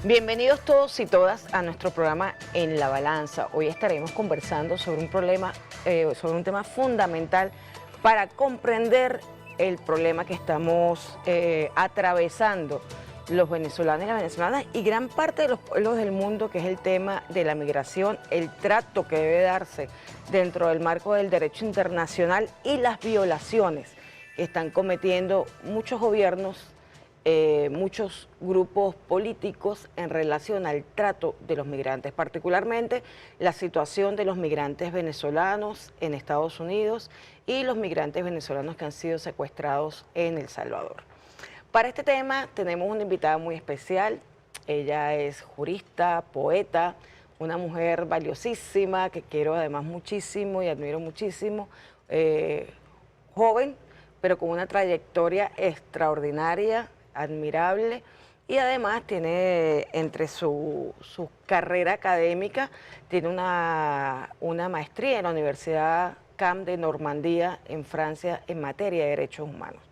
Bienvenidos todos y todas a nuestro programa En la Balanza. Hoy estaremos conversando sobre un tema fundamental para comprender el problema que estamos atravesando los venezolanos y las venezolanas y gran parte de los pueblos del mundo, que es el tema de la migración, el trato que debe darse dentro del marco del derecho internacional y las violaciones que están cometiendo muchos gobiernos, muchos grupos políticos en relación al trato de los migrantes, particularmente la situación de los migrantes venezolanos en Estados Unidos y los migrantes venezolanos que han sido secuestrados en El Salvador. Para este tema tenemos una invitada muy especial. Ella es jurista, poeta, una mujer valiosísima que quiero además muchísimo y admiro muchísimo, joven, pero con una trayectoria extraordinaria, admirable, y además tiene entre su carrera académica, tiene una maestría en la Universidad CAM de Normandía en Francia en materia de derechos humanos.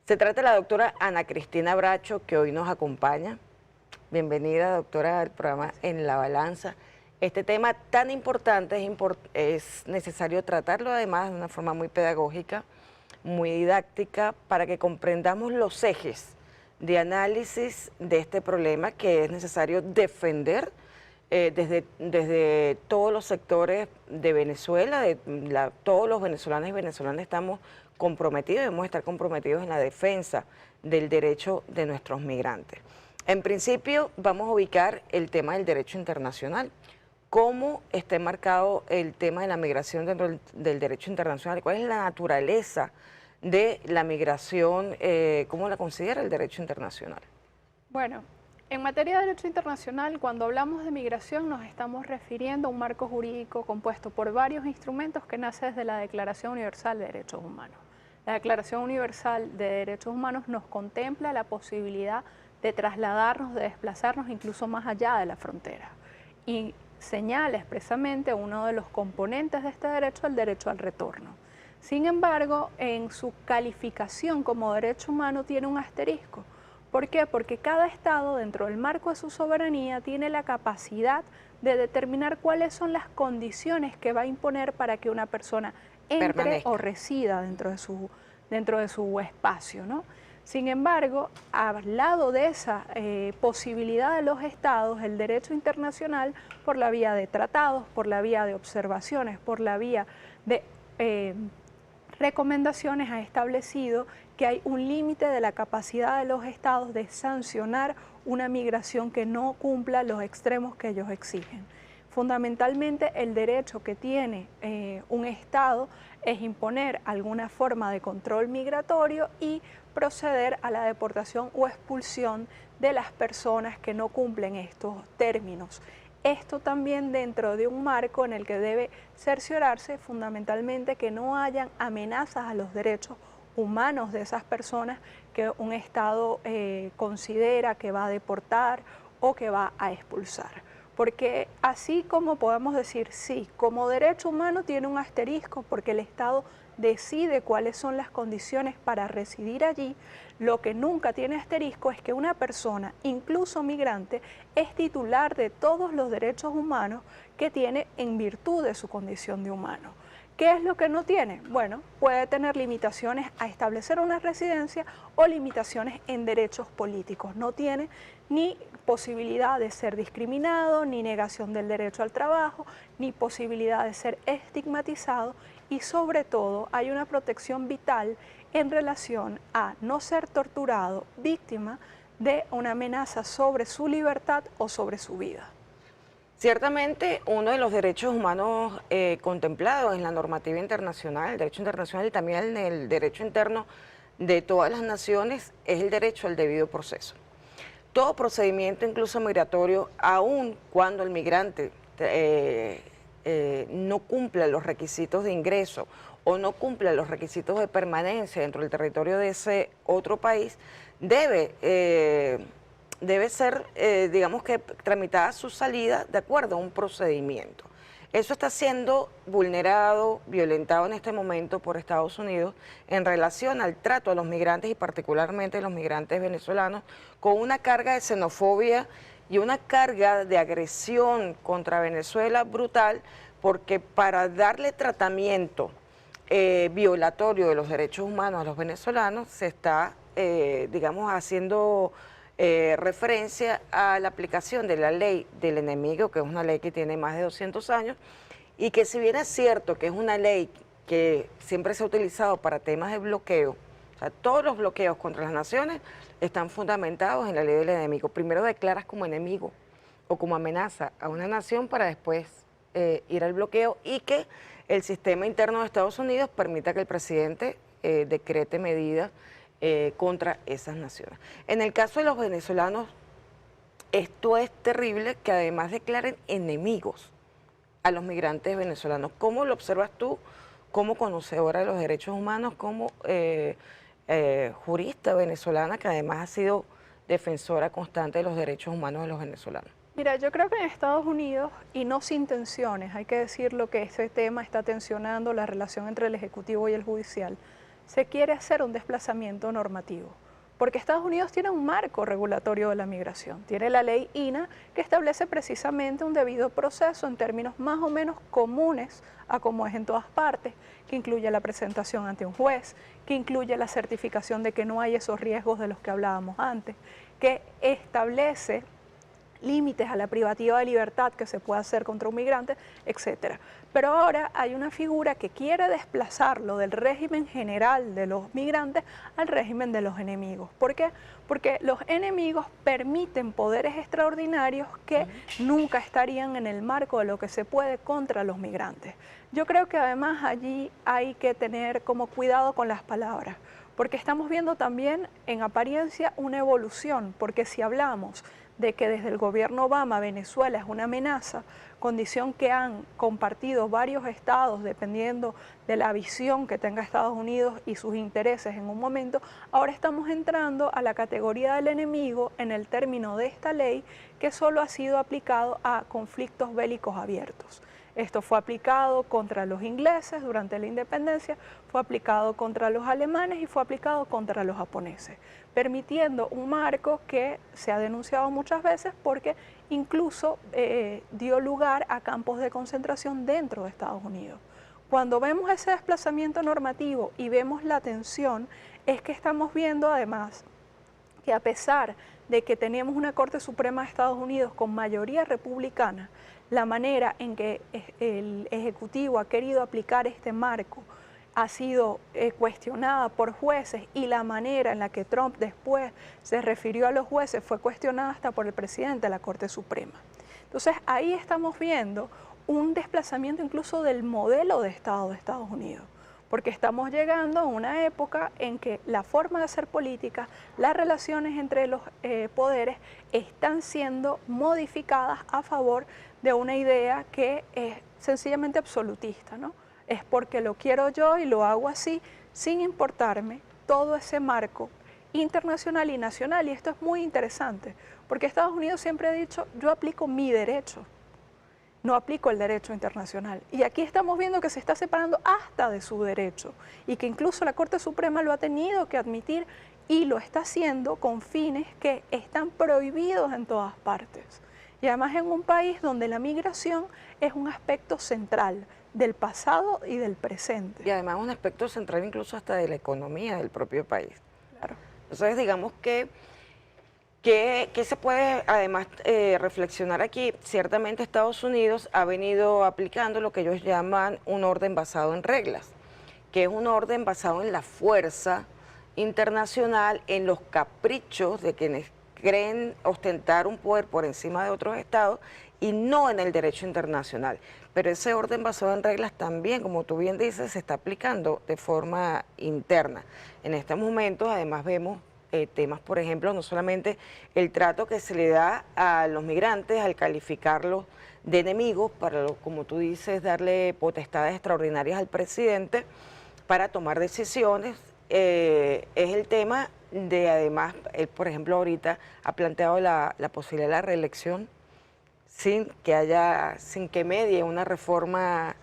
Se trata de la doctora Ana Cristina Bracho, que hoy nos acompaña. Bienvenida, doctora, al programa En la Balanza. Este tema tan importante es necesario tratarlo además de una forma muy pedagógica, muy didáctica, para que comprendamos los ejes de análisis de este problema que es necesario defender desde todos los sectores de Venezuela. Todos los venezolanos y venezolanas estamos comprometidos, debemos estar comprometidos en la defensa del derecho de nuestros migrantes. En principio vamos a ubicar el tema del derecho internacional, cómo está enmarcado el tema de la migración dentro del derecho internacional, cuál es la naturaleza de la migración, cómo la considera el derecho internacional. Bueno, en materia de derecho internacional, cuando hablamos de migración nos estamos refiriendo a un marco jurídico compuesto por varios instrumentos que nace desde la Declaración Universal de Derechos Humanos. La Declaración Universal de Derechos Humanos nos contempla la posibilidad de trasladarnos, de desplazarnos incluso más allá de la frontera, y señala expresamente uno de los componentes de este derecho, el derecho al retorno. Sin embargo, en su calificación como derecho humano tiene un asterisco. ¿Por qué? Porque cada Estado, dentro del marco de su soberanía, tiene la capacidad de determinar cuáles son las condiciones que va a imponer para que una persona entre o resida dentro de su espacio, ¿no? Sin embargo, al lado de esa posibilidad de los Estados, el derecho internacional, por la vía de tratados, por la vía de observaciones, por la vía de recomendaciones, ha establecido que hay un límite de la capacidad de los Estados de sancionar una migración que no cumpla los extremos que ellos exigen. Fundamentalmente, el derecho que tiene un Estado es imponer alguna forma de control migratorio y proceder a la deportación o expulsión de las personas que no cumplen estos términos. Esto también dentro de un marco en el que debe cerciorarse fundamentalmente que no hayan amenazas a los derechos humanos de esas personas que un Estado considera que va a deportar o que va a expulsar. Porque así como podemos decir, sí, como derecho humano tiene un asterisco porque el Estado decide cuáles son las condiciones para residir allí, lo que nunca tiene asterisco es que una persona, incluso migrante, es titular de todos los derechos humanos que tiene en virtud de su condición de humano. ¿Qué es lo que no tiene? Bueno, puede tener limitaciones a establecer una residencia o limitaciones en derechos políticos. No tiene ni posibilidad de ser discriminado, ni negación del derecho al trabajo, ni posibilidad de ser estigmatizado, y sobre todo hay una protección vital en relación a no ser torturado, víctima de una amenaza sobre su libertad o sobre su vida. Ciertamente, uno de los derechos humanos contemplados en la normativa internacional, el derecho internacional y también en el derecho interno de todas las naciones, es el derecho al debido proceso. Todo procedimiento, incluso migratorio, aun cuando el migrante no cumpla los requisitos de ingreso o no cumpla los requisitos de permanencia dentro del territorio de ese otro país, debe ser, digamos que, tramitada su salida de acuerdo a un procedimiento. Eso está siendo vulnerado, violentado en este momento por Estados Unidos en relación al trato a los migrantes y particularmente a los migrantes venezolanos, con una carga de xenofobia y una carga de agresión contra Venezuela brutal, porque para darle tratamiento violatorio de los derechos humanos a los venezolanos se está, digamos, haciendo referencia a la aplicación de la ley del enemigo, que es una ley que tiene más de 200 años, y que si bien es cierto que es una ley que siempre se ha utilizado para temas de bloqueo, o sea, todos los bloqueos contra las naciones están fundamentados en la ley del enemigo. Primero declaras como enemigo o como amenaza a una nación para después ir al bloqueo y que el sistema interno de Estados Unidos permita que el presidente decrete medidas contra esas naciones. En el caso de los venezolanos, esto es terrible, que además declaren enemigos a los migrantes venezolanos. ¿Cómo lo observas tú como conocedora de los derechos humanos, como jurista venezolana que además ha sido defensora constante de los derechos humanos de los venezolanos? Mira, yo creo que en Estados Unidos, y no sin tensiones, hay que decirlo que este tema está tensionando la relación entre el Ejecutivo y el Judicial, se quiere hacer un desplazamiento normativo, porque Estados Unidos tiene un marco regulatorio de la migración, tiene la ley INA que establece precisamente un debido proceso en términos más o menos comunes a como es en todas partes, que incluye la presentación ante un juez, que incluye la certificación de que no hay esos riesgos de los que hablábamos antes, que establece límites a la privativa de libertad que se puede hacer contra un migrante, etcétera. Pero ahora hay una figura que quiere desplazarlo del régimen general de los migrantes al régimen de los enemigos. ¿Por qué? Porque los enemigos permiten poderes extraordinarios que nunca estarían en el marco de lo que se puede contra los migrantes. Yo creo que además allí hay que tener como cuidado con las palabras, porque estamos viendo también en apariencia una evolución, porque si hablamos de que desde el gobierno Obama Venezuela es una amenaza, condición que han compartido varios estados dependiendo de la visión que tenga Estados Unidos y sus intereses en un momento, ahora estamos entrando a la categoría del enemigo en el término de esta ley que solo ha sido aplicado a conflictos bélicos abiertos. Esto fue aplicado contra los ingleses durante la independencia, fue aplicado contra los alemanes y fue aplicado contra los japoneses, permitiendo un marco que se ha denunciado muchas veces porque incluso dio lugar a campos de concentración dentro de Estados Unidos. Cuando vemos ese desplazamiento normativo y vemos la tensión, es que estamos viendo además que a pesar de que teníamos una Corte Suprema de Estados Unidos con mayoría republicana, la manera en que el Ejecutivo ha querido aplicar este marco ha sido cuestionada por jueces y la manera en la que Trump después se refirió a los jueces fue cuestionada hasta por el presidente de la Corte Suprema. Entonces ahí estamos viendo un desplazamiento incluso del modelo de Estado de Estados Unidos, porque estamos llegando a una época en que la forma de hacer política, las relaciones entre los poderes están siendo modificadas a favor de una idea que es sencillamente absolutista, ¿no? Es porque lo quiero yo y lo hago así, sin importarme todo ese marco internacional y nacional. Y esto es muy interesante, porque Estados Unidos siempre ha dicho, yo aplico mi derecho, no aplico el derecho internacional. Y aquí estamos viendo que se está separando hasta de su derecho y que incluso la Corte Suprema lo ha tenido que admitir y lo está haciendo con fines que están prohibidos en todas partes. Y además en un país donde la migración es un aspecto central del pasado y del presente. Y además un aspecto central incluso hasta de la economía del propio país. Claro. Entonces digamos que se puede además reflexionar aquí. Ciertamente Estados Unidos ha venido aplicando lo que ellos llaman un orden basado en reglas, que es un orden basado en la fuerza internacional, en los caprichos de quienes creen ostentar un poder por encima de otros estados y no en el derecho internacional. Pero ese orden basado en reglas también, como tú bien dices, se está aplicando de forma interna. En estos momentos además vemos temas, por ejemplo, no solamente el trato que se le da a los migrantes al calificarlos de enemigos, para, como tú dices, darle potestades extraordinarias al presidente para tomar decisiones, es el tema de, además, él, por ejemplo, ahorita ha planteado la posibilidad de la reelección sin que medie una reforma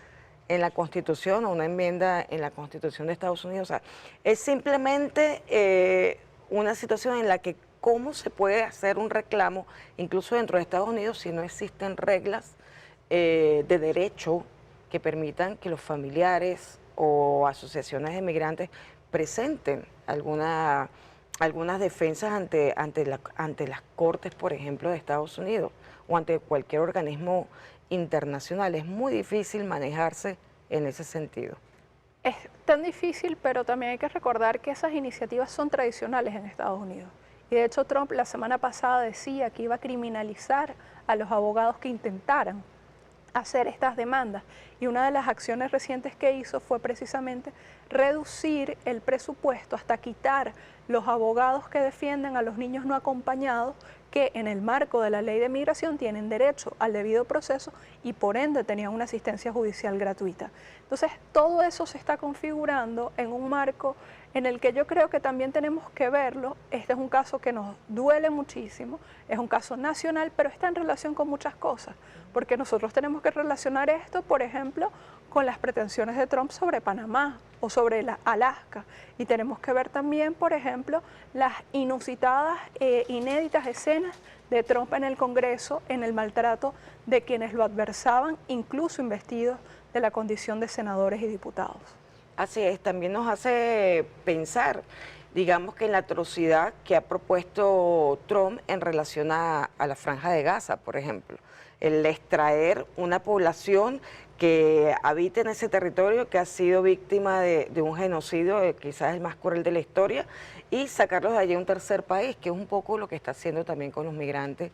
en la Constitución o una enmienda en la Constitución de Estados Unidos. O sea, es simplemente una situación en la que cómo se puede hacer un reclamo, incluso dentro de Estados Unidos, si no existen reglas de derecho que permitan que los familiares o asociaciones de migrantes presenten algunas defensas ante las cortes, por ejemplo, de Estados Unidos o ante cualquier organismo internacional. Es muy difícil manejarse en ese sentido. Es tan difícil, pero también hay que recordar que esas iniciativas son tradicionales en Estados Unidos. Y de hecho Trump la semana pasada decía que iba a criminalizar a los abogados que intentaran hacer estas demandas. Y una de las acciones recientes que hizo fue precisamente reducir el presupuesto hasta quitar los abogados que defienden a los niños no acompañados, que en el marco de la ley de migración tienen derecho al debido proceso y por ende tenían una asistencia judicial gratuita. Entonces, todo eso se está configurando en un marco en el que yo creo que también tenemos que verlo. Este es un caso que nos duele muchísimo, es un caso nacional, pero está en relación con muchas cosas, porque nosotros tenemos que relacionar esto, por ejemplo, con las pretensiones de Trump sobre Panamá o sobre Alaska. Y tenemos que ver también, por ejemplo, las inusitadas, inéditas escenas de Trump en el Congreso en el maltrato de quienes lo adversaban, incluso investidos de la condición de senadores y diputados. Así es, también nos hace pensar, digamos, que en la atrocidad que ha propuesto Trump en relación a la Franja de Gaza, por ejemplo, el extraer una población que habita en ese territorio, que ha sido víctima de un genocidio, quizás el más cruel de la historia, y sacarlos de allí a un tercer país, que es un poco lo que está haciendo también con los migrantes,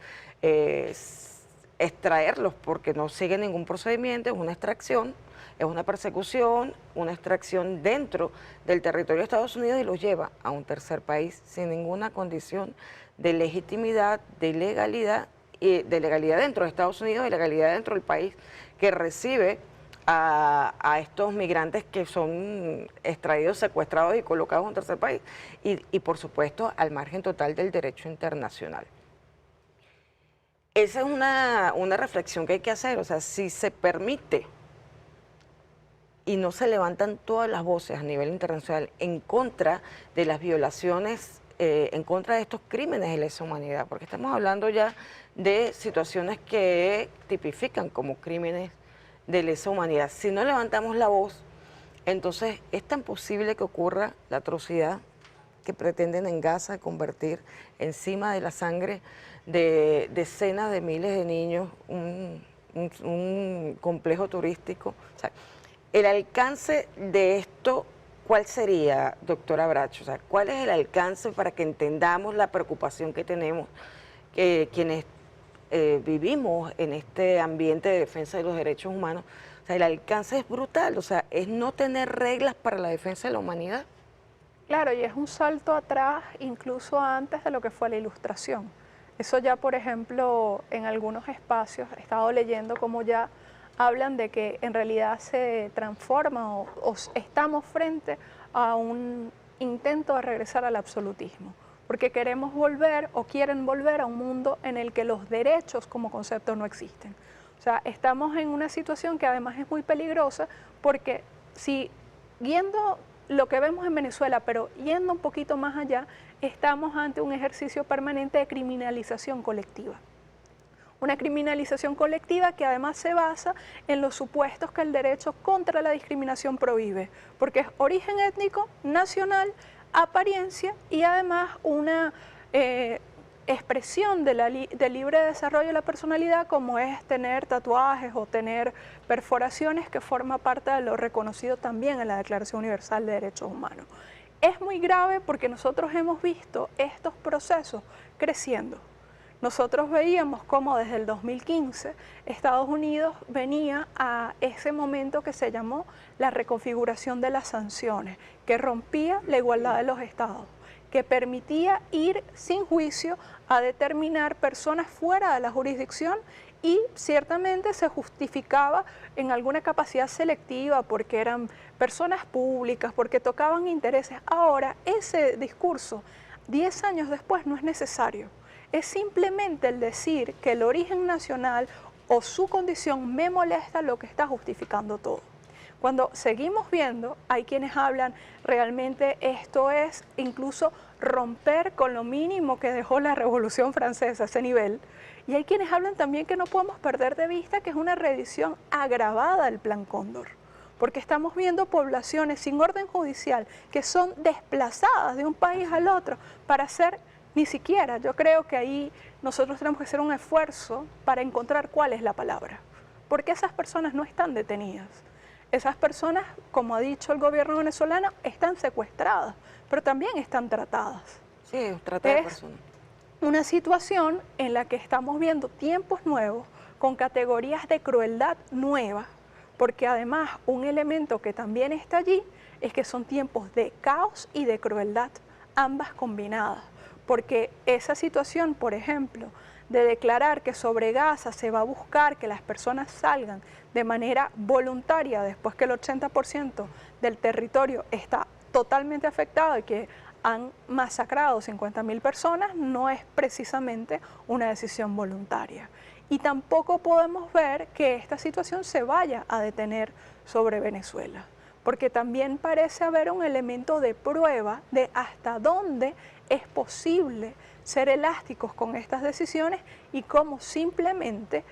extraerlos porque no sigue ningún procedimiento, es una extracción, es una persecución, una extracción dentro del territorio de Estados Unidos y los lleva a un tercer país sin ninguna condición de legitimidad, de legalidad dentro de Estados Unidos y legalidad dentro del país que recibe a estos migrantes que son extraídos, secuestrados y colocados en un tercer país y por supuesto al margen total del derecho internacional. Esa es una reflexión que hay que hacer, o sea, si se permite y no se levantan todas las voces a nivel internacional en contra de las violaciones, en contra de estos crímenes de lesa humanidad, porque estamos hablando ya de situaciones que tipifican como crímenes de lesa humanidad. Si no levantamos la voz, entonces es tan posible que ocurra la atrocidad que pretenden en Gaza convertir encima de la sangre de decenas de miles de niños un complejo turístico. O sea, el alcance de esto, ¿cuál sería, doctora Bracho? O sea, ¿cuál es el alcance para que entendamos la preocupación que tenemos quienes vivimos en este ambiente de defensa de los derechos humanos? O sea, el alcance es brutal, o sea, es no tener reglas para la defensa de la humanidad. Claro, y es un salto atrás incluso antes de lo que fue la Ilustración. Eso ya, por ejemplo, en algunos espacios he estado leyendo cómo ya hablan de que en realidad se transforma o estamos frente a un intento de regresar al absolutismo, porque queremos volver o quieren volver a un mundo en el que los derechos como concepto no existen. O sea, estamos en una situación que además es muy peligrosa porque si yendo lo que vemos en Venezuela, pero yendo un poquito más allá, estamos ante un ejercicio permanente de criminalización colectiva. Una criminalización colectiva que además se basa en los supuestos que el derecho contra la discriminación prohíbe, porque es origen étnico, nacional, apariencia y además una expresión del libre desarrollo de la personalidad, como es tener tatuajes o tener perforaciones, que forma parte de lo reconocido también en la Declaración Universal de Derechos Humanos. Es muy grave porque nosotros hemos visto estos procesos creciendo. Nosotros veíamos cómo desde el 2015 Estados Unidos venía a ese momento que se llamó la reconfiguración de las sanciones, que rompía la igualdad de los estados, que permitía ir sin juicio a determinar personas fuera de la jurisdicción y ciertamente se justificaba en alguna capacidad selectiva porque eran personas públicas, porque tocaban intereses. Ahora ese discurso, 10 años después, no es necesario. Es simplemente el decir que el origen nacional o su condición me molesta lo que está justificando todo. Cuando seguimos viendo, hay quienes hablan, realmente esto es incluso romper con lo mínimo que dejó la Revolución Francesa, ese nivel, y hay quienes hablan también que no podemos perder de vista que es una reedición agravada del Plan Cóndor, porque estamos viendo poblaciones sin orden judicial que son desplazadas de un país al otro para hacer, ni siquiera, yo creo que ahí nosotros tenemos que hacer un esfuerzo para encontrar cuál es la palabra, porque esas personas no están detenidas. Esas personas, como ha dicho el gobierno venezolano, están secuestradas, pero también están tratadas. Sí, trata de personas. Una situación en la que estamos viendo tiempos nuevos con categorías de crueldad nuevas, porque además un elemento que también está allí es que son tiempos de caos y de crueldad, ambas combinadas, porque esa situación, por ejemplo, de declarar que sobre Gaza se va a buscar que las personas salgan de manera voluntaria después que el 80% del territorio está totalmente afectado y que han masacrado 50.000 personas, no es precisamente una decisión voluntaria. Y tampoco podemos ver que esta situación se vaya a detener sobre Venezuela, porque también parece haber un elemento de prueba de hasta dónde es posible ser elásticos con estas decisiones y cómo simplemente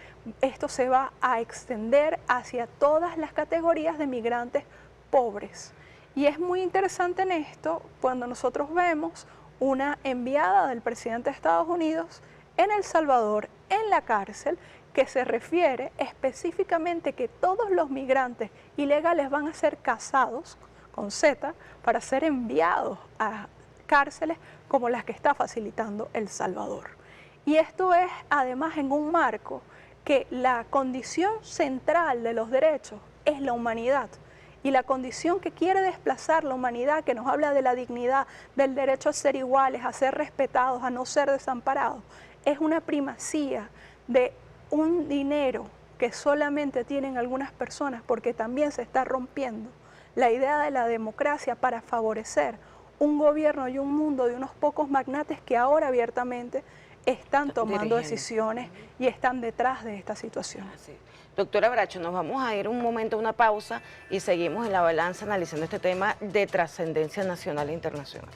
esto se va a extender hacia todas las categorías de migrantes pobres. Y es muy interesante en esto cuando nosotros vemos una enviada del presidente de Estados Unidos en El Salvador, en la cárcel, que se refiere específicamente que todos los migrantes ilegales van a ser casados con Z para ser enviados a cárceles como las que está facilitando El Salvador. Y esto es además en un marco que la condición central de los derechos es la humanidad. Y la condición que quiere desplazar la humanidad, que nos habla de la dignidad, del derecho a ser iguales, a ser respetados, a no ser desamparados, es una primacía de un dinero que solamente tienen algunas personas, porque también se está rompiendo la idea de la democracia para favorecer un gobierno y un mundo de unos pocos magnates que ahora abiertamente están tomando decisiones y están detrás de esta situación. Sí. Doctora Bracho, nos vamos a ir un momento a una pausa y seguimos en La Balanza analizando este tema de trascendencia nacional e internacional.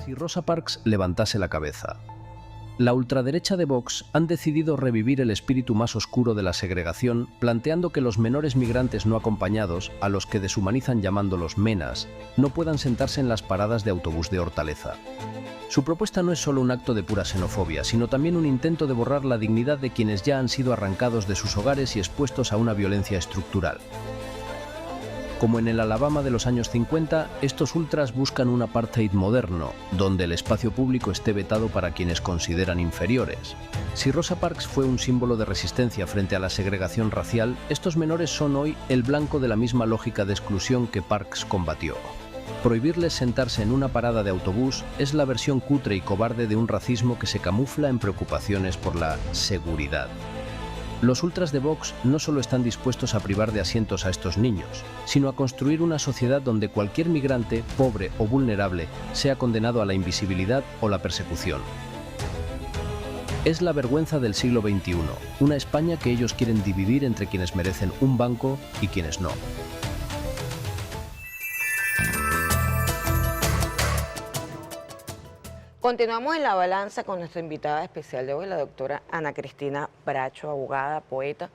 Si Rosa Parks levantase la cabeza. La ultraderecha de Vox han decidido revivir el espíritu más oscuro de la segregación, planteando que los menores migrantes no acompañados, a los que deshumanizan llamándolos menas, no puedan sentarse en las paradas de autobús de Hortaleza. Su propuesta no es solo un acto de pura xenofobia, sino también un intento de borrar la dignidad de quienes ya han sido arrancados de sus hogares y expuestos a una violencia estructural. Como en el Alabama de los años 50, estos ultras buscan un apartheid moderno, donde el espacio público esté vetado para quienes consideran inferiores. Si Rosa Parks fue un símbolo de resistencia frente a la segregación racial, estos menores son hoy el blanco de la misma lógica de exclusión que Parks combatió. Prohibirles sentarse en una parada de autobús es la versión cutre y cobarde de un racismo que se camufla en preocupaciones por la seguridad. Los ultras de Vox no solo están dispuestos a privar de asientos a estos niños, sino a construir una sociedad donde cualquier migrante, pobre o vulnerable, sea condenado a la invisibilidad o la persecución. Es la vergüenza del siglo XXI, una España que ellos quieren dividir entre quienes merecen un banco y quienes no. Continuamos en La Balanza con nuestra invitada especial de hoy, la doctora Ana Cristina Bracho, abogada, poeta,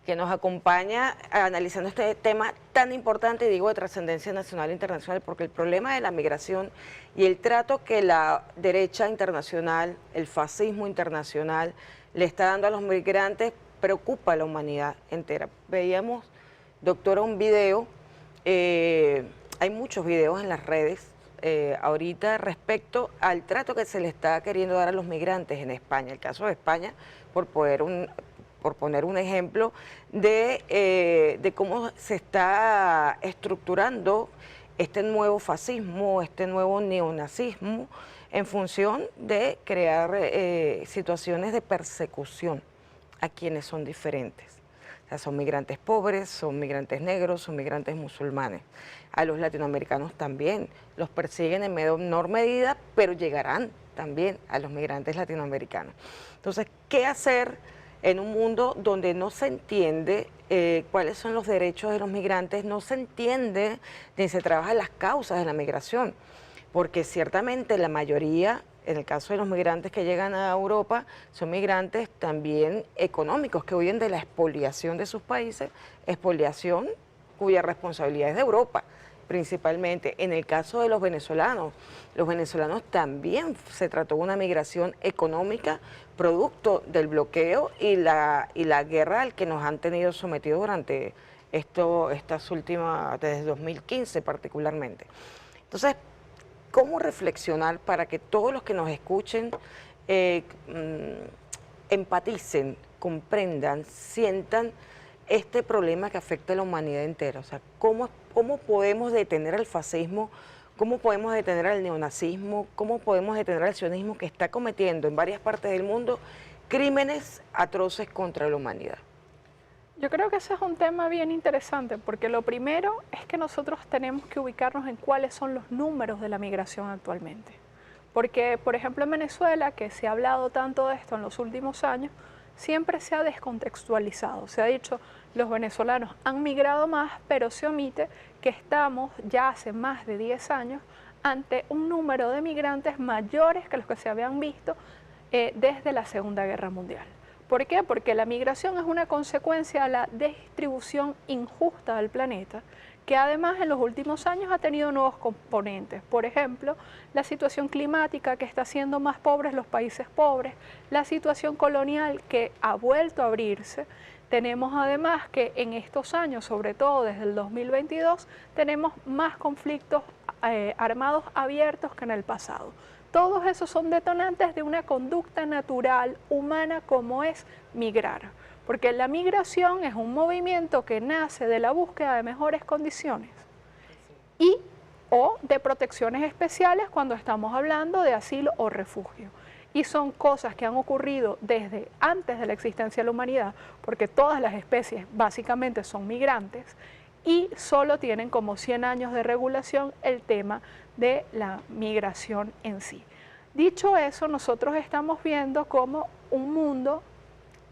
que nos acompaña analizando este tema tan importante, digo, de trascendencia nacional e internacional, porque el problema de la migración y el trato que la derecha internacional, el fascismo internacional, le está dando a los migrantes preocupa a la humanidad entera. Veíamos, doctora, un video, hay muchos videos en las redes ahorita respecto al trato que se le está queriendo dar a los migrantes en España. El caso de España, por poner un ejemplo de cómo se está estructurando este nuevo fascismo, este nuevo neonazismo, en función de crear situaciones de persecución a quienes son diferentes. O sea, son migrantes pobres, son migrantes negros, son migrantes musulmanes. A los latinoamericanos también los persiguen en menor medida, pero llegarán también a los migrantes latinoamericanos. Entonces, ¿qué hacer en un mundo donde no se entiende cuáles son los derechos de los migrantes, no se entiende ni se trabajan las causas de la migración? Porque ciertamente la mayoría, en el caso de los migrantes que llegan a Europa, son migrantes también económicos, que huyen de la expoliación de sus países, expoliación cuya responsabilidad es de Europa, principalmente. En el caso de los venezolanos también se trató de una migración económica producto del bloqueo y la guerra al que nos han tenido sometidos durante estas últimas, desde 2015 particularmente. Entonces, ¿cómo reflexionar para que todos los que nos escuchen empaticen, comprendan, sientan este problema que afecta a la humanidad entera? O sea, ¿cómo podemos detener el fascismo? ¿Cómo podemos detener al neonazismo? ¿Cómo podemos detener al sionismo que está cometiendo en varias partes del mundo crímenes atroces contra la humanidad? Yo creo que ese es un tema bien interesante, porque lo primero es que nosotros tenemos que ubicarnos en cuáles son los números de la migración actualmente. Porque, por ejemplo, en Venezuela, que se ha hablado tanto de esto en los últimos años, siempre se ha descontextualizado. Se ha dicho, los venezolanos han migrado más, pero se omite que estamos ya hace más de 10 años ante un número de migrantes mayores que los que se habían visto desde la Segunda Guerra Mundial. ¿Por qué? Porque la migración es una consecuencia de la distribución injusta del planeta, que además en los últimos años ha tenido nuevos componentes. Por ejemplo, la situación climática que está haciendo más pobres los países pobres, la situación colonial que ha vuelto a abrirse. Tenemos además que en estos años, sobre todo desde el 2022, tenemos más conflictos armados abiertos que en el pasado. Todos esos son detonantes de una conducta natural humana como es migrar, porque la migración es un movimiento que nace de la búsqueda de mejores condiciones o de protecciones especiales cuando estamos hablando de asilo o refugio. Y son cosas que han ocurrido desde antes de la existencia de la humanidad, porque todas las especies básicamente son migrantes y solo tienen como 100 años de regulación el tema de la migración en sí. Dicho eso, nosotros estamos viendo cómo un mundo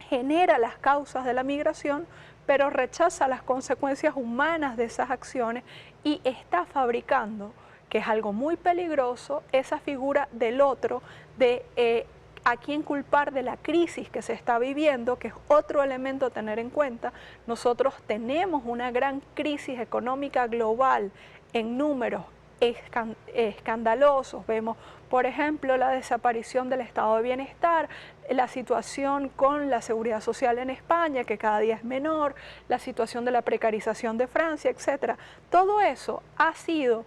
genera las causas de la migración, pero rechaza las consecuencias humanas de esas acciones y está fabricando, que es algo muy peligroso, esa figura del otro, de a quién culpar de la crisis que se está viviendo, que es otro elemento a tener en cuenta. Nosotros tenemos una gran crisis económica global en números escandalosos. Vemos, por ejemplo, la desaparición del estado de bienestar, la situación con la seguridad social en España, que cada día es menor, la situación de la precarización de Francia, etc. Todo eso ha sido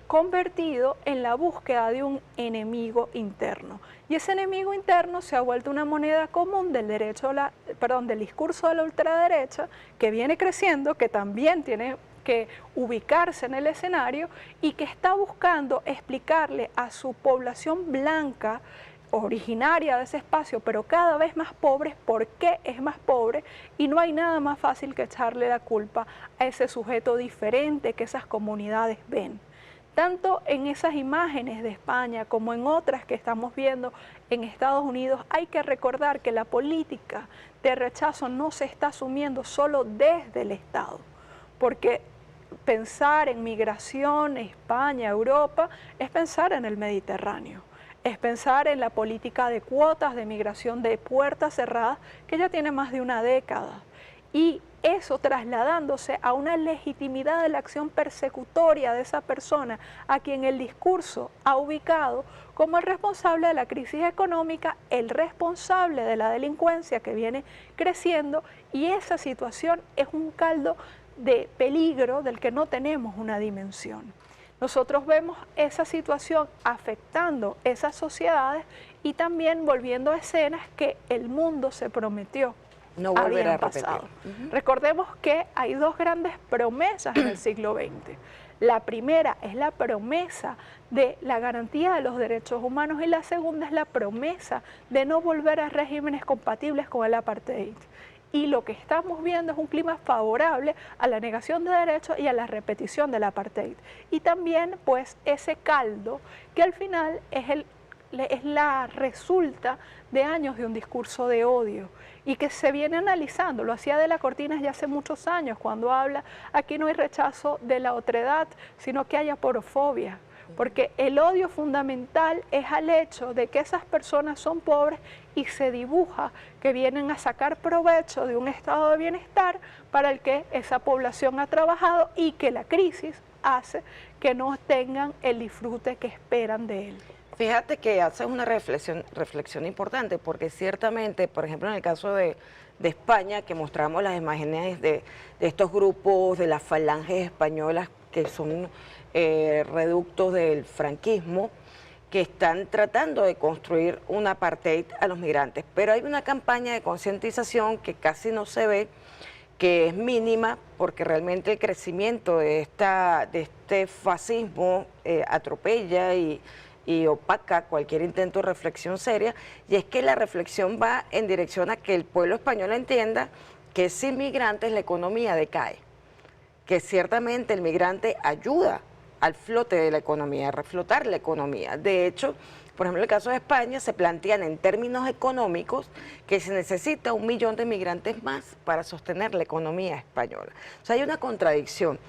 convertido en la búsqueda de un enemigo interno. Y ese enemigo interno se ha vuelto una moneda común del del discurso de la ultraderecha, que viene creciendo, que también tiene que ubicarse en el escenario y que está buscando explicarle a su población blanca, originaria de ese espacio, pero cada vez más pobre, por qué es más pobre, y no hay nada más fácil que echarle la culpa a ese sujeto diferente que esas comunidades ven. Tanto en esas imágenes de España como en otras que estamos viendo en Estados Unidos, hay que recordar que la política de rechazo no se está asumiendo solo desde el Estado, porque pensar en migración, España, Europa, es pensar en el Mediterráneo, es pensar en la política de cuotas de migración de puertas cerradas que ya tiene más de una década. Y eso trasladándose a una legitimidad de la acción persecutoria de esa persona a quien el discurso ha ubicado como el responsable de la crisis económica, el responsable de la delincuencia que viene creciendo, y esa situación es un caldo de peligro del que no tenemos una dimensión. Nosotros vemos esa situación afectando esas sociedades y también volviendo a escenas que el mundo se prometió. No volver a repetir. Recordemos que hay dos grandes promesas en el siglo XX. La primera es la promesa de la garantía de los derechos humanos y la segunda es la promesa de no volver a regímenes compatibles con el apartheid. Y lo que estamos viendo es un clima favorable a la negación de derechos y a la repetición del apartheid. Y también pues ese caldo que al final es la resulta de años de un discurso de odio y que se viene analizando, lo hacía de la Cortina ya hace muchos años cuando habla, aquí no hay rechazo de la otredad, sino que hay aporofobia, porque el odio fundamental es al hecho de que esas personas son pobres y se dibuja que vienen a sacar provecho de un estado de bienestar para el que esa población ha trabajado y que la crisis hace que no tengan el disfrute que esperan de él. Fíjate que haces una reflexión importante, porque ciertamente, por ejemplo, en el caso de España, que mostramos las imágenes de estos grupos, de las falanges españolas, que son reductos del franquismo, que están tratando de construir un apartheid a los migrantes. Pero hay una campaña de concientización que casi no se ve, que es mínima, porque realmente el crecimiento de este fascismo atropella y opaca cualquier intento de reflexión seria, y es que la reflexión va en dirección a que el pueblo español entienda que sin migrantes la economía decae, que ciertamente el migrante ayuda al flote de la economía, a reflotar la economía. De hecho, por ejemplo, en el caso de España se plantean en términos económicos que se necesita 1 millón de migrantes más para sostener la economía española. O sea, hay una contradicción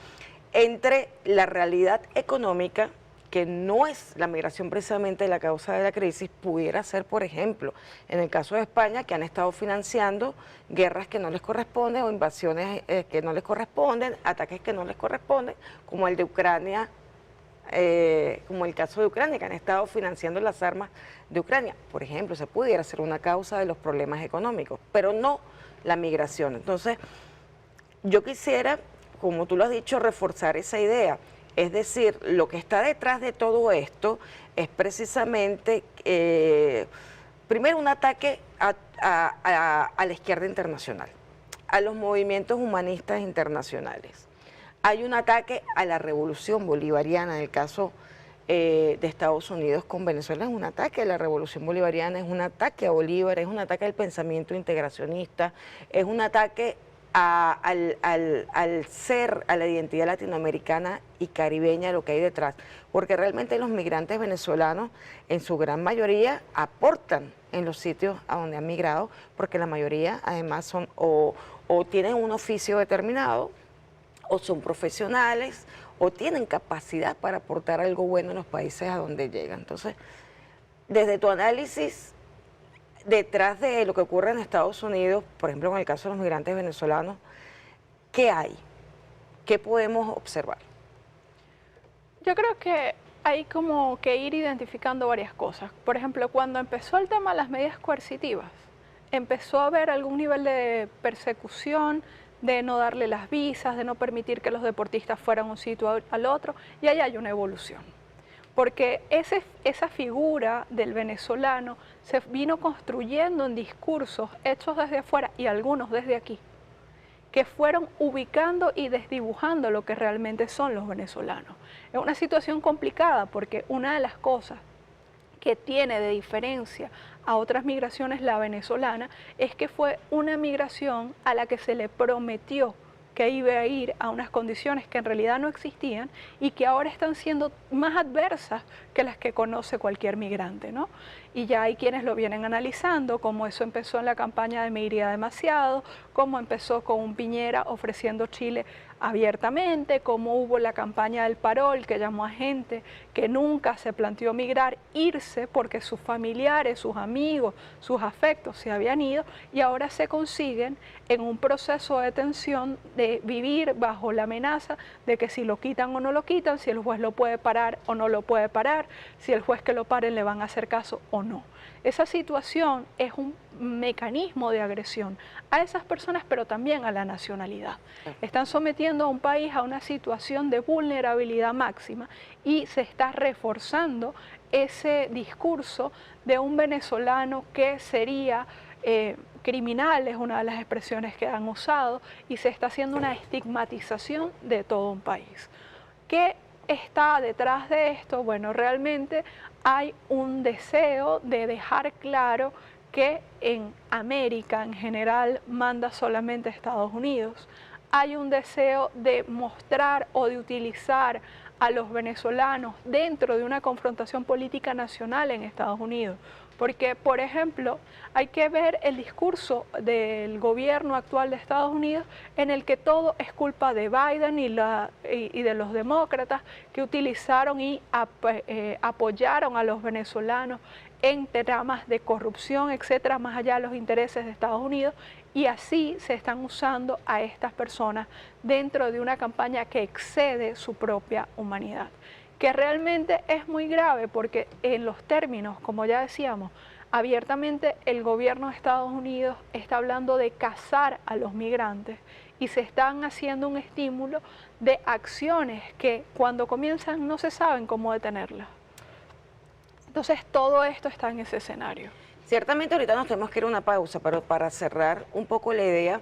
entre la realidad económica, que no es la migración precisamente la causa de la crisis, pudiera ser, por ejemplo, en el caso de España, que han estado financiando guerras que no les corresponden o invasiones que no les corresponden, ataques que no les corresponden, como el de Ucrania, como el caso de Ucrania, que han estado financiando las armas de Ucrania. Por ejemplo, se pudiera ser una causa de los problemas económicos, pero no la migración. Entonces, yo quisiera, como tú lo has dicho, reforzar esa idea. Es decir, lo que está detrás de todo esto es precisamente, primero, un ataque a la izquierda internacional, a los movimientos humanistas internacionales. Hay un ataque a la revolución bolivariana, en el caso de Estados Unidos con Venezuela, es un ataque a la revolución bolivariana, es un ataque a Bolívar, es un ataque al pensamiento integracionista, es un ataque al ser, a la identidad latinoamericana y caribeña, lo que hay detrás, porque realmente los migrantes venezolanos en su gran mayoría aportan en los sitios a donde han migrado, porque la mayoría además son o tienen un oficio determinado, o son profesionales, o tienen capacidad para aportar algo bueno en los países a donde llegan. Entonces, desde tu análisis, detrás de lo que ocurre en Estados Unidos, por ejemplo, en el caso de los migrantes venezolanos, ¿qué hay? ¿Qué podemos observar? Yo creo que hay como que ir identificando varias cosas. Por ejemplo, cuando empezó el tema de las medidas coercitivas, empezó a haber algún nivel de persecución, de no darle las visas, de no permitir que los deportistas fueran de un sitio al otro, y ahí hay una evolución. Porque esa figura del venezolano se vino construyendo en discursos hechos desde afuera y algunos desde aquí, que fueron ubicando y desdibujando lo que realmente son los venezolanos. Es una situación complicada porque una de las cosas que tiene de diferencia a otras migraciones la venezolana es que fue una migración a la que se le prometió que iba a ir a unas condiciones que en realidad no existían y que ahora están siendo más adversas que las que conoce cualquier migrante, ¿no? Y ya hay quienes lo vienen analizando, como eso empezó en la campaña de Me Iría Demasiado, como empezó con un Piñera ofreciendo Chile abiertamente, como hubo la campaña del Parol que llamó a gente que nunca se planteó migrar, irse porque sus familiares, sus amigos, sus afectos se habían ido y ahora se consiguen en un proceso de detención de vivir bajo la amenaza de que si lo quitan o no lo quitan, si el juez lo puede parar o no lo puede parar, si el juez que lo pare le van a hacer caso o no. Esa situación es mecanismo de agresión a esas personas, pero también a la nacionalidad. Están sometiendo a un país a una situación de vulnerabilidad máxima y se está reforzando ese discurso de un venezolano que sería criminal, es una de las expresiones que han usado, y se está haciendo una estigmatización de todo un país. ¿Qué está detrás de esto? Bueno, realmente hay un deseo de dejar claro que en América en general manda solamente Estados Unidos. Hay un deseo de mostrar o de utilizar a los venezolanos dentro de una confrontación política nacional en Estados Unidos. Porque, por ejemplo, hay que ver el discurso del gobierno actual de Estados Unidos en el que todo es culpa de Biden y de los demócratas que utilizaron y apoyaron a los venezolanos en tramas de corrupción, etcétera, más allá de los intereses de Estados Unidos, y así se están usando a estas personas dentro de una campaña que excede su propia humanidad, que realmente es muy grave porque en los términos, como ya decíamos, abiertamente el gobierno de Estados Unidos está hablando de cazar a los migrantes y se están haciendo un estímulo de acciones que cuando comienzan no se saben cómo detenerlas. Entonces todo esto está en ese escenario. Ciertamente ahorita nos tenemos que ir a una pausa, pero para cerrar un poco la idea,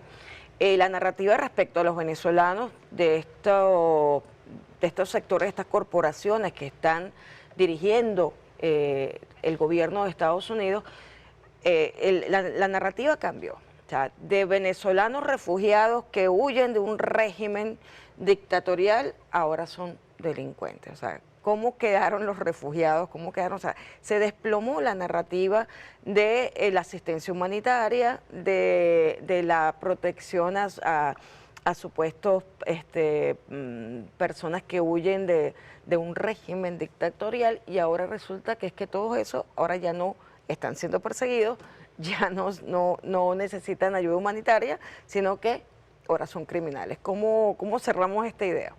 la narrativa respecto a los venezolanos de estos sectores, de estas corporaciones que están dirigiendo el gobierno de Estados Unidos, la narrativa cambió. O sea, de venezolanos refugiados que huyen de un régimen dictatorial, ahora son delincuentes. O sea, ¿cómo quedaron los refugiados? ¿Cómo quedaron? O sea, se desplomó la narrativa de la asistencia humanitaria, de la protección a supuestos personas que huyen de un régimen dictatorial, y ahora resulta que es que todos esos ahora ya no están siendo perseguidos, ya no necesitan ayuda humanitaria, sino que ahora son criminales. ¿Cómo cerramos esta idea?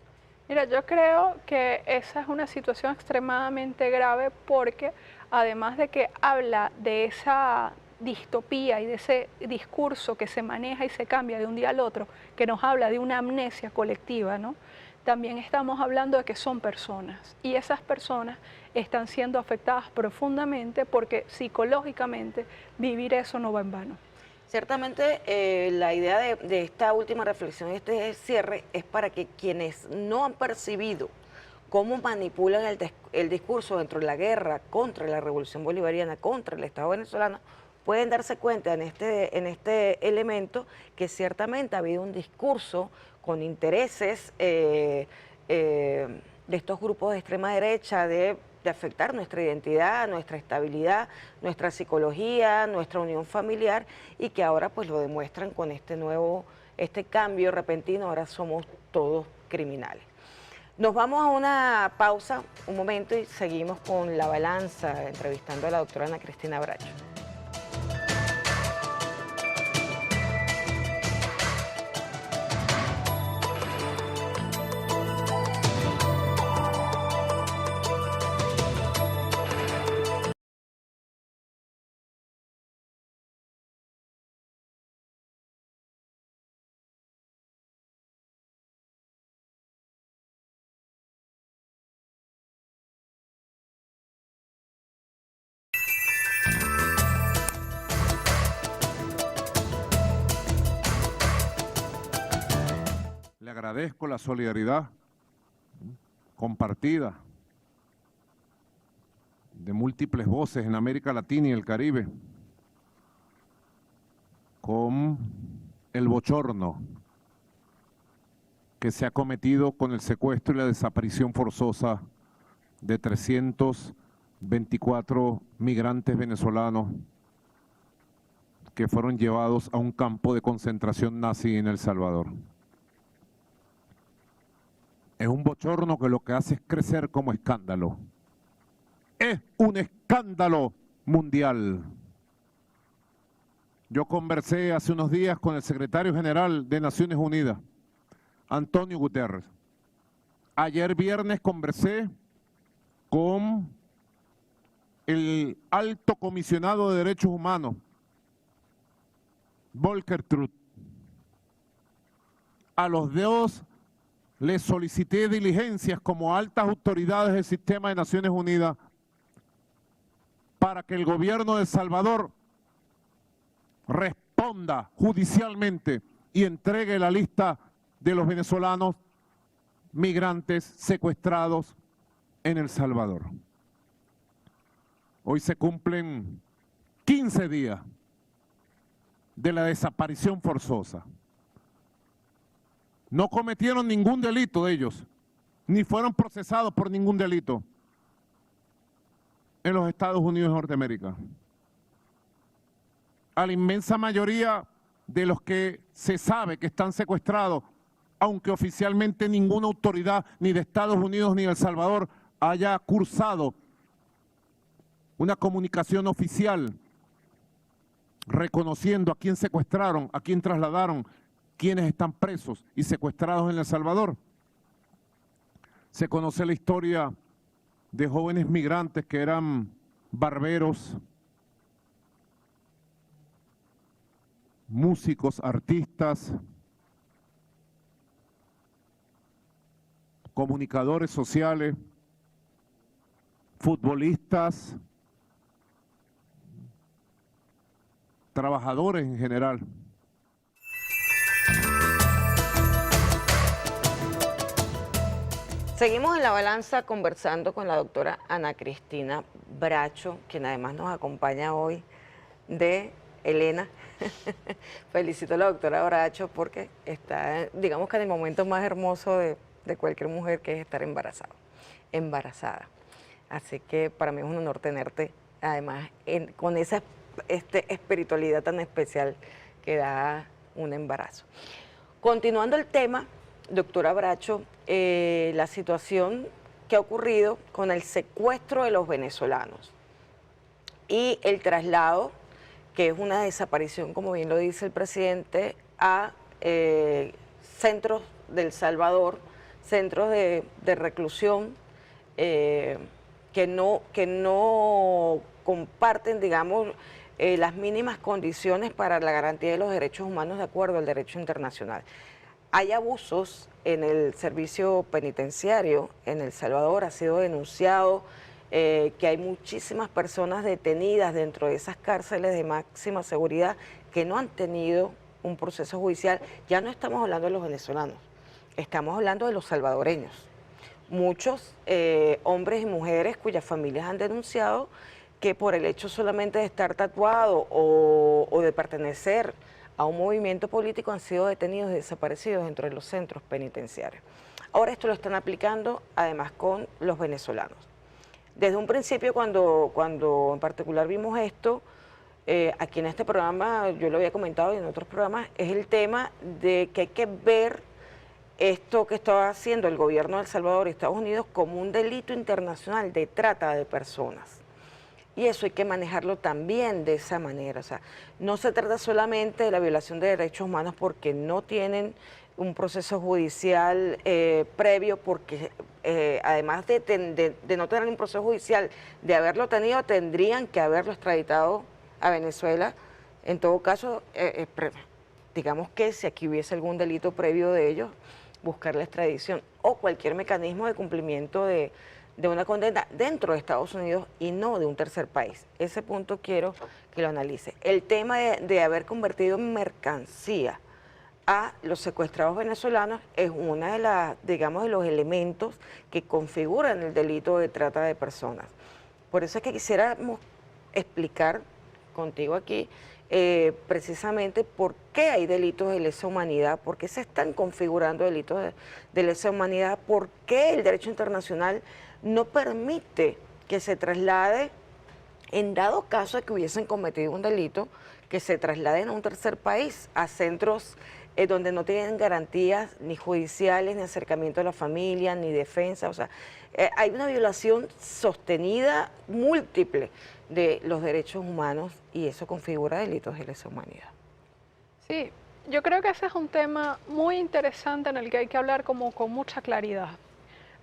Mira, yo creo que esa es una situación extremadamente grave porque además de que habla de esa distopía y de ese discurso que se maneja y se cambia de un día al otro, que nos habla de una amnesia colectiva, ¿no? También estamos hablando de que son personas y esas personas están siendo afectadas profundamente porque psicológicamente vivir eso no va en vano. Ciertamente la idea de esta última reflexión, este cierre, es para que quienes no han percibido cómo manipulan el discurso dentro de la guerra contra la revolución bolivariana, contra el Estado venezolano, pueden darse cuenta en este elemento que ciertamente ha habido un discurso con intereses de estos grupos de extrema derecha de afectar nuestra identidad, nuestra estabilidad, nuestra psicología, nuestra unión familiar, y que ahora pues lo demuestran con este cambio repentino, ahora somos todos criminales. Nos vamos a una pausa, un momento, y seguimos con La Balanza, entrevistando a la doctora Ana Cristina Bracho. Le agradezco la solidaridad compartida de múltiples voces en América Latina y el Caribe con el bochorno que se ha cometido con el secuestro y la desaparición forzosa de 324 migrantes venezolanos que fueron llevados a un campo de concentración nazi en El Salvador. Es un bochorno que lo que hace es crecer como escándalo. Es un escándalo mundial. Yo conversé hace unos días con el secretario general de Naciones Unidas, Antonio Guterres. Ayer viernes conversé con el alto comisionado de Derechos Humanos Volker Truth. A los dos les solicité diligencias como altas autoridades del sistema de Naciones Unidas para que el gobierno de El Salvador responda judicialmente y entregue la lista de los venezolanos migrantes secuestrados en El Salvador. Hoy se cumplen 15 días de la desaparición forzosa. No cometieron ningún delito ellos, ni fueron procesados por ningún delito en los Estados Unidos de Norteamérica. A la inmensa mayoría de los que se sabe que están secuestrados, aunque oficialmente ninguna autoridad ni de Estados Unidos ni de El Salvador haya cursado una comunicación oficial reconociendo a quién secuestraron, a quién trasladaron, quiénes están presos y secuestrados en El Salvador. Se conoce la historia de jóvenes migrantes que eran barberos, músicos, artistas, comunicadores sociales, futbolistas, trabajadores en general. Seguimos en La Balanza conversando con la doctora Ana Cristina Bracho, quien además nos acompaña hoy de Elena. Felicito a la doctora Bracho porque está, digamos que en el momento más hermoso de cualquier mujer, que es estar embarazada. Así que para mí es un honor tenerte, además, con esa espiritualidad tan especial que da un embarazo. Continuando el tema, doctora Bracho, la situación que ha ocurrido con el secuestro de los venezolanos y el traslado, que es una desaparición, como bien lo dice el presidente, a centros del Salvador, centros de reclusión que no comparten, digamos, las mínimas condiciones para la garantía de los derechos humanos de acuerdo al derecho internacional. Hay abusos en el servicio penitenciario en El Salvador, ha sido denunciado que hay muchísimas personas detenidas dentro de esas cárceles de máxima seguridad que no han tenido un proceso judicial. Ya no estamos hablando de los venezolanos, estamos hablando de los salvadoreños. Muchos hombres y mujeres cuyas familias han denunciado que por el hecho solamente de estar tatuado o de pertenecer a un movimiento político han sido detenidos y desaparecidos dentro de los centros penitenciarios. Ahora esto lo están aplicando además con los venezolanos. Desde un principio, cuando en particular vimos esto, aquí en este programa, yo lo había comentado y en otros programas, es el tema de que hay que ver esto que está haciendo el gobierno de El Salvador y Estados Unidos como un delito internacional de trata de personas. Y eso hay que manejarlo también de esa manera. O sea, no se trata solamente de la violación de derechos humanos porque no tienen un proceso judicial previo, porque además de no tener un proceso judicial, de haberlo tenido, tendrían que haberlo extraditado a Venezuela. En todo caso, digamos que si aquí hubiese algún delito previo de ellos, buscar la extradición o cualquier mecanismo de cumplimiento de una condena dentro de Estados Unidos y no de un tercer país. Ese punto quiero que lo analice. El tema de haber convertido en mercancía a los secuestrados venezolanos es una de las, digamos, de los elementos que configuran el delito de trata de personas. Por eso es que quisiéramos explicar contigo aquí precisamente por qué hay delitos de lesa humanidad, por qué se están configurando delitos de lesa humanidad, por qué el derecho internacional no permite que se traslade, en dado caso de que hubiesen cometido un delito, que se trasladen a un tercer país, a centros donde no tienen garantías ni judiciales, ni acercamiento a la familia, ni defensa. O sea, hay una violación sostenida, múltiple, de los derechos humanos y eso configura delitos de lesa humanidad. Sí, yo creo que ese es un tema muy interesante en el que hay que hablar con mucha claridad.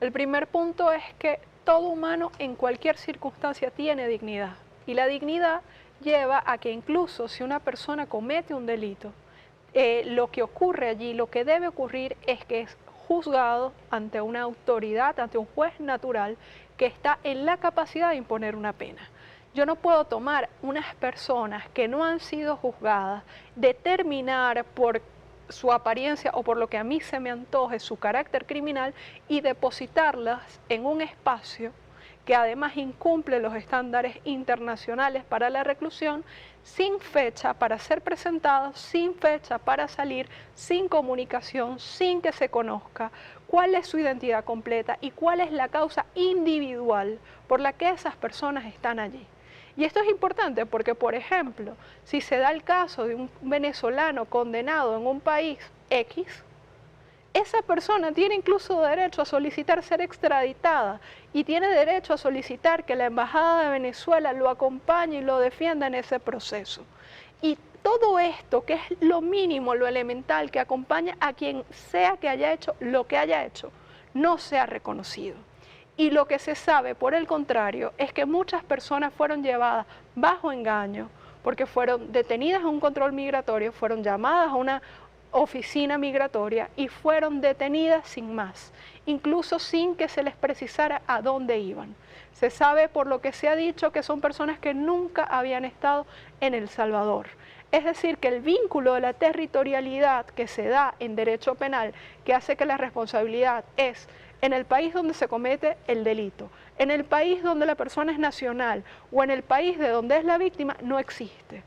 El primer punto es que todo humano en cualquier circunstancia tiene dignidad y la dignidad lleva a que incluso si una persona comete un delito, lo que ocurre allí, lo que debe ocurrir es que es juzgado ante una autoridad, ante un juez natural que está en la capacidad de imponer una pena. Yo no puedo tomar unas personas que no han sido juzgadas, determinar por su apariencia o por lo que a mí se me antoje su carácter criminal y depositarlas en un espacio que además incumple los estándares internacionales para la reclusión, sin fecha para ser presentados, sin fecha para salir, sin comunicación, sin que se conozca cuál es su identidad completa y cuál es la causa individual por la que esas personas están allí. Y esto es importante porque, por ejemplo, si se da el caso de un venezolano condenado en un país X, esa persona tiene incluso derecho a solicitar ser extraditada y tiene derecho a solicitar que la Embajada de Venezuela lo acompañe y lo defienda en ese proceso. Y todo esto, que es lo mínimo, lo elemental, que acompaña a quien sea que haya hecho lo que haya hecho, no se ha reconocido. Y lo que se sabe, por el contrario, es que muchas personas fueron llevadas bajo engaño, porque fueron detenidas en un control migratorio, fueron llamadas a una oficina migratoria y fueron detenidas sin más, incluso sin que se les precisara a dónde iban. Se sabe por lo que se ha dicho que son personas que nunca habían estado en El Salvador. Es decir, que el vínculo de la territorialidad que se da en derecho penal, que hace que la responsabilidad es en el país donde se comete el delito, en el país donde la persona es nacional o en el país de donde es la víctima, no existe.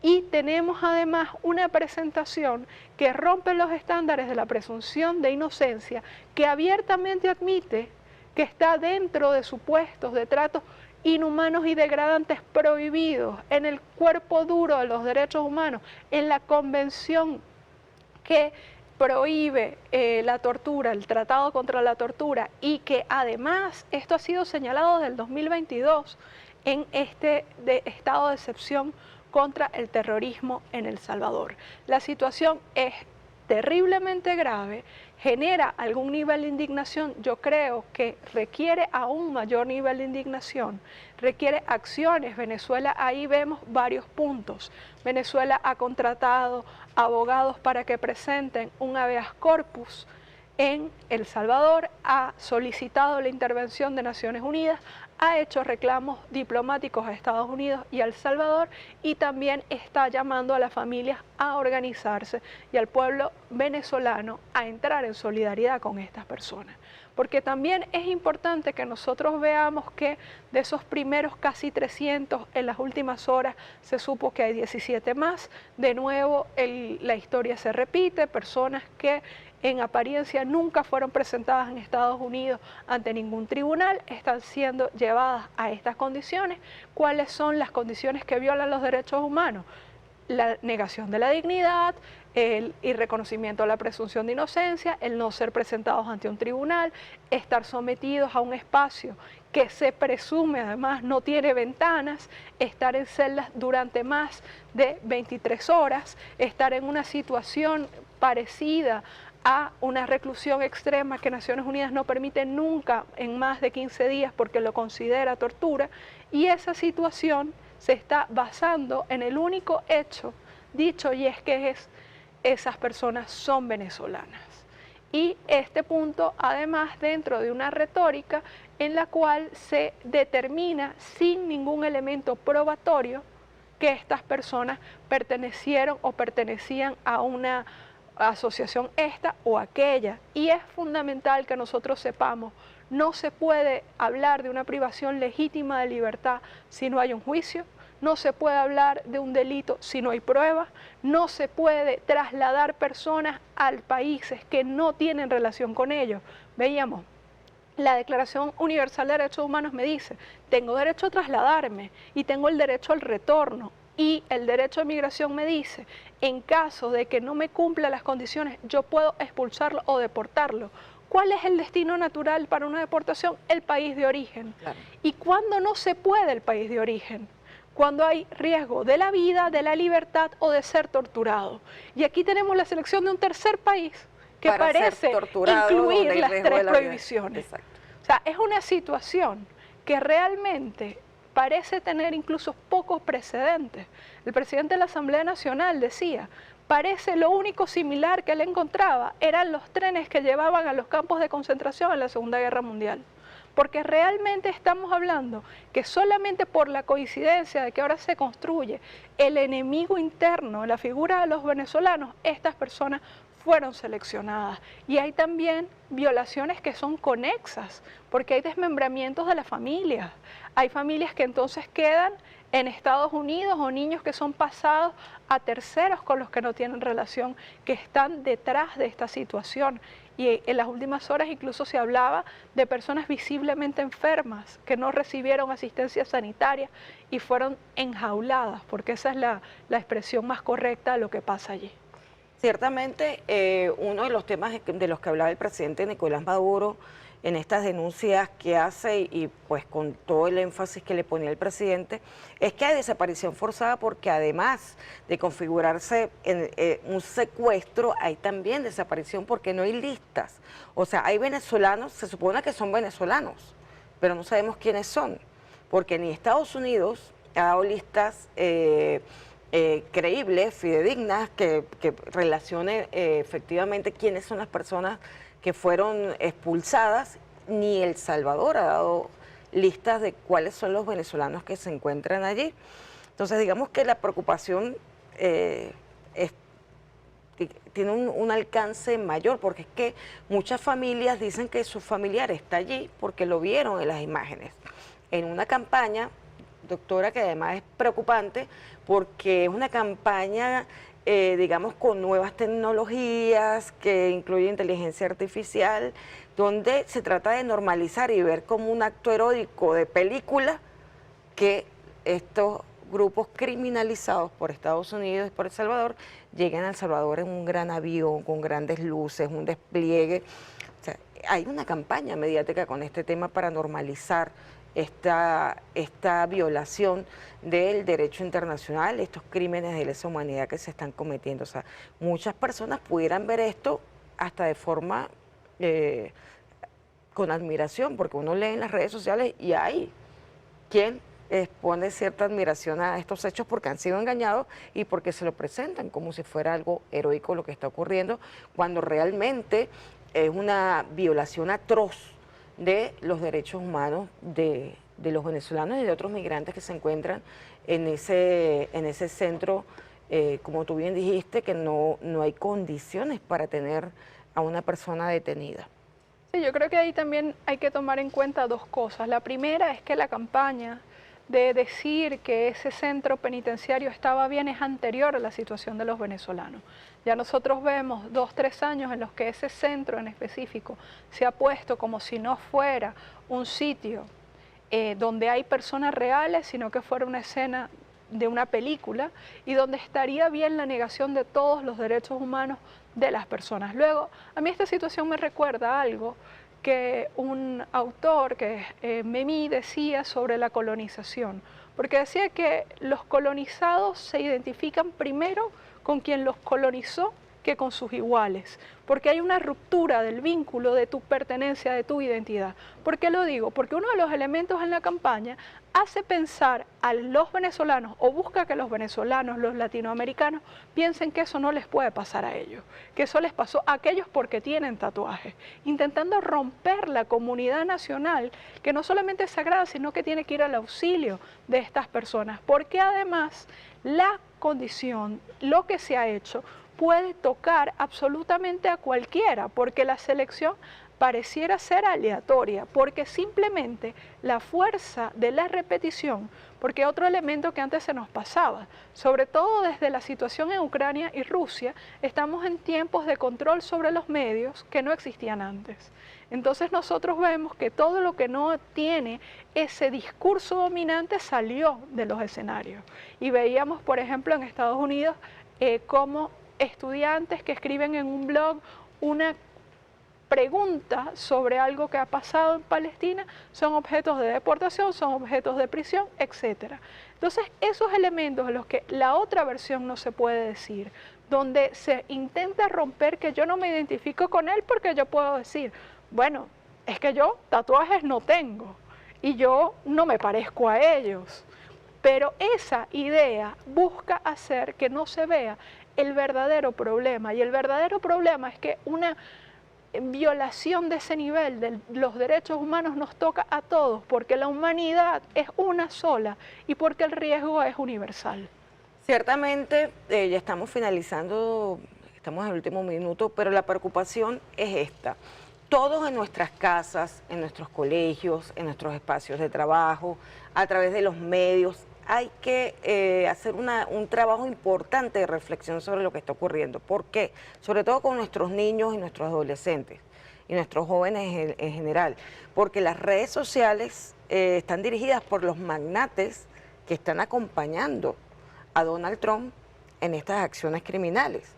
Y tenemos además una presentación que rompe los estándares de la presunción de inocencia, que abiertamente admite que está dentro de supuestos de tratos inhumanos y degradantes prohibidos en el cuerpo duro de los derechos humanos, en la convención que prohíbe la tortura, el tratado contra la tortura, y que además esto ha sido señalado desde el 2022 en este estado de excepción contra el terrorismo en El Salvador. La situación es terriblemente grave, genera algún nivel de indignación, yo creo que requiere aún mayor nivel de indignación, requiere acciones. Venezuela, ahí vemos varios puntos. Venezuela ha contratado abogados para que presenten un habeas corpus en El Salvador, ha solicitado la intervención de Naciones Unidas, ha hecho reclamos diplomáticos a Estados Unidos y a El Salvador, y también está llamando a las familias a organizarse y al pueblo venezolano a entrar en solidaridad con estas personas. Porque también es importante que nosotros veamos que de esos primeros casi 300, en las últimas horas se supo que hay 17 más. De nuevo, la historia se repite, personas que en apariencia nunca fueron presentadas en Estados Unidos ante ningún tribunal, están siendo llevadas a estas condiciones. ¿Cuáles son las condiciones que violan los derechos humanos? La negación de la dignidad, el irreconocimiento de la presunción de inocencia, el no ser presentados ante un tribunal, estar sometidos a un espacio que se presume además no tiene ventanas, estar en celdas durante más de 23 horas, estar en una situación parecida a una reclusión extrema que Naciones Unidas no permite nunca en más de 15 días porque lo considera tortura, y esa situación se está basando en el único hecho dicho, y es que esas personas son venezolanas. Y este punto además dentro de una retórica en la cual se determina sin ningún elemento probatorio que estas personas pertenecieron o pertenecían a una asociación esta o aquella. Y es fundamental que nosotros sepamos, no se puede hablar de una privación legítima de libertad si no hay un juicio, no se puede hablar de un delito si no hay pruebas, no se puede trasladar personas a países que no tienen relación con ellos. Veíamos, la Declaración Universal de Derechos Humanos me dice, tengo derecho a trasladarme y tengo el derecho al retorno. Y el derecho de migración me dice, en caso de que no me cumpla las condiciones, yo puedo expulsarlo o deportarlo. ¿Cuál es el destino natural para una deportación? El país de origen. Claro. ¿Y cuándo no se puede el país de origen? Cuando hay riesgo de la vida, de la libertad o de ser torturado. Y aquí tenemos la selección de un tercer país que para parece incluir las tres prohibiciones. O sea, es una situación que realmente parece tener incluso pocos precedentes. El presidente de la Asamblea Nacional decía, parece lo único similar que él encontraba eran los trenes que llevaban a los campos de concentración en la Segunda Guerra Mundial. Porque realmente estamos hablando que solamente por la coincidencia de que ahora se construye el enemigo interno, la figura de los venezolanos, estas personas fueron seleccionadas. Y hay también violaciones que son conexas, porque hay desmembramientos de las familias. Hay familias que entonces quedan en Estados Unidos o niños que son pasados a terceros con los que no tienen relación, que están detrás de esta situación. Y en las últimas horas incluso se hablaba de personas visiblemente enfermas que no recibieron asistencia sanitaria y fueron enjauladas, porque esa es la expresión más correcta de lo que pasa allí. Ciertamente, uno de los temas de los que hablaba el presidente Nicolás Maduro en estas denuncias que hace y pues con todo el énfasis que le ponía el presidente, es que hay desaparición forzada porque además de configurarse en un secuestro, hay también desaparición porque no hay listas. O sea, hay venezolanos, se supone que son venezolanos, pero no sabemos quiénes son, porque ni Estados Unidos ha dado listas creíbles, fidedignas, que relacione efectivamente quiénes son las personas que fueron expulsadas, ni El Salvador ha dado listas de cuáles son los venezolanos que se encuentran allí. Entonces, digamos que la preocupación tiene un alcance mayor, porque es que muchas familias dicen que su familiar está allí porque lo vieron en las imágenes. En una campaña, doctora, que además es preocupante, porque es una campaña digamos, con nuevas tecnologías que incluye inteligencia artificial, donde se trata de normalizar y ver como un acto erótico de película que estos grupos criminalizados por Estados Unidos y por El Salvador lleguen a El Salvador en un gran avión, con grandes luces, un despliegue. O sea, hay una campaña mediática con este tema para normalizar esta violación del derecho internacional, estos crímenes de lesa humanidad que se están cometiendo. O sea, muchas personas pudieran ver esto hasta de forma con admiración, porque uno lee en las redes sociales y hay quien pone cierta admiración a estos hechos porque han sido engañados y porque se lo presentan como si fuera algo heroico lo que está ocurriendo, cuando realmente es una violación atroz de los derechos humanos de los venezolanos y de otros migrantes que se encuentran en ese centro, como tú bien dijiste, que no hay condiciones para tener a una persona detenida. Sí, yo creo que ahí también hay que tomar en cuenta dos cosas. La primera es que la campaña de decir que ese centro penitenciario estaba bien es anterior a la situación de los venezolanos. Ya nosotros vemos 2 o 3 años en los que ese centro en específico se ha puesto como si no fuera un sitio donde hay personas reales, sino que fuera una escena de una película y donde estaría bien la negación de todos los derechos humanos de las personas. Luego, a mí esta situación me recuerda algo que un autor, que es Memí, decía sobre la colonización, porque decía que los colonizados se identifican primero con quien los colonizó que con sus iguales, porque hay una ruptura del vínculo de tu pertenencia, de tu identidad. ¿Por qué lo digo? Porque uno de los elementos en la campaña hace pensar a los venezolanos o busca que los venezolanos, los latinoamericanos, piensen que eso no les puede pasar a ellos, que eso les pasó a aquellos porque tienen tatuajes, intentando romper la comunidad nacional que no solamente es sagrada, sino que tiene que ir al auxilio de estas personas, porque además la condición, lo que se ha hecho, puede tocar absolutamente a cualquiera, porque la selección pareciera ser aleatoria, porque simplemente la fuerza de la repetición, porque otro elemento que antes se nos pasaba, sobre todo desde la situación en Ucrania y Rusia, estamos en tiempos de control sobre los medios que no existían antes. Entonces nosotros vemos que todo lo que no tiene ese discurso dominante salió de los escenarios. Y veíamos, por ejemplo, en Estados Unidos, cómo estudiantes que escriben en un blog una pregunta sobre algo que ha pasado en Palestina son objetos de deportación, son objetos de prisión, etc. Entonces, esos elementos en los que la otra versión no se puede decir, donde se intenta romper que yo no me identifico con él porque yo puedo decir, bueno, es que yo tatuajes no tengo. y yo no me parezco a ellos. Pero esa idea busca hacer que no se vea el verdadero problema, y el verdadero problema es que una violación de ese nivel de los derechos humanos nos toca a todos, porque la humanidad es una sola y porque el riesgo es universal. Ciertamente, ya estamos finalizando, estamos en el último minuto, pero la preocupación es esta. Todos en nuestras casas, en nuestros colegios, en nuestros espacios de trabajo, a través de los medios, hay que hacer un trabajo importante de reflexión sobre lo que está ocurriendo. ¿Por qué? Sobre todo con nuestros niños y nuestros adolescentes y nuestros jóvenes en general. Porque las redes sociales están dirigidas por los magnates que están acompañando a Donald Trump en estas acciones criminales.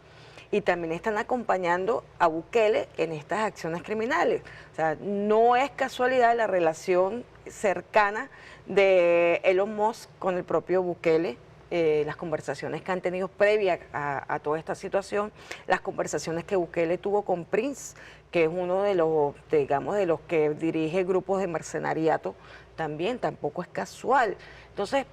Y también están acompañando a Bukele en estas acciones criminales. O sea, no es casualidad la relación cercana de Elon Musk con el propio Bukele, las conversaciones que han tenido previas a toda esta situación, las conversaciones que Bukele tuvo con Prince, que es uno de los, digamos, de los que dirige grupos de mercenariato, tampoco es casual. Entonces,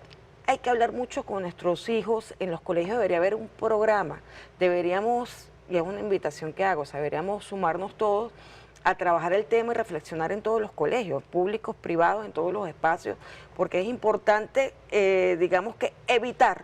hay que hablar mucho con nuestros hijos. En los colegios debería haber un programa, deberíamos, y es una invitación que hago, o sea, deberíamos sumarnos todos a trabajar el tema y reflexionar en todos los colegios, públicos, privados, en todos los espacios, porque es importante, digamos que evitar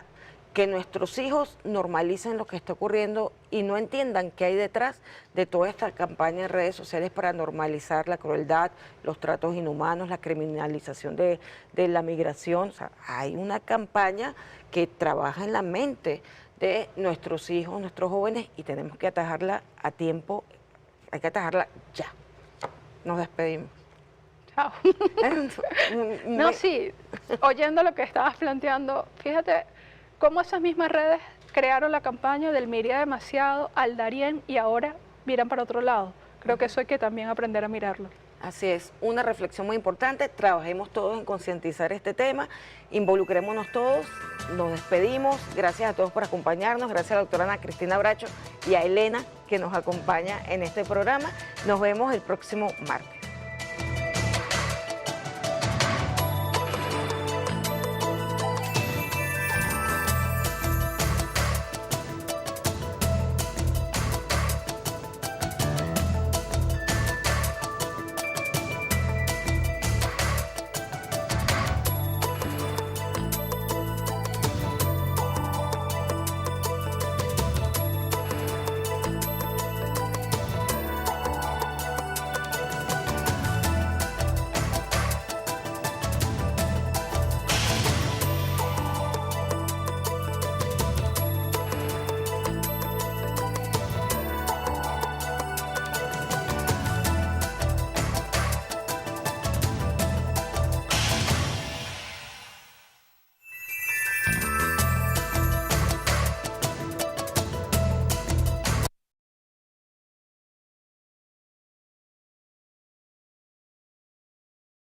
que nuestros hijos normalicen lo que está ocurriendo y no entiendan qué hay detrás de toda esta campaña en redes sociales para normalizar la crueldad, los tratos inhumanos, la criminalización de la migración. O sea, hay una campaña que trabaja en la mente de nuestros hijos, nuestros jóvenes, y tenemos que atajarla a tiempo, hay que atajarla ya. Nos despedimos. Chao. No, sí, oyendo lo que estabas planteando, fíjate cómo esas mismas redes crearon la campaña del mira demasiado, al Darién, y ahora miran para otro lado. Creo que eso hay que también aprender a mirarlo. Así es, una reflexión muy importante, trabajemos todos en concientizar este tema, involucrémonos todos, nos despedimos, gracias a todos por acompañarnos, gracias a la doctora Ana Cristina Bracho y a Elena que nos acompaña en este programa, nos vemos el próximo martes.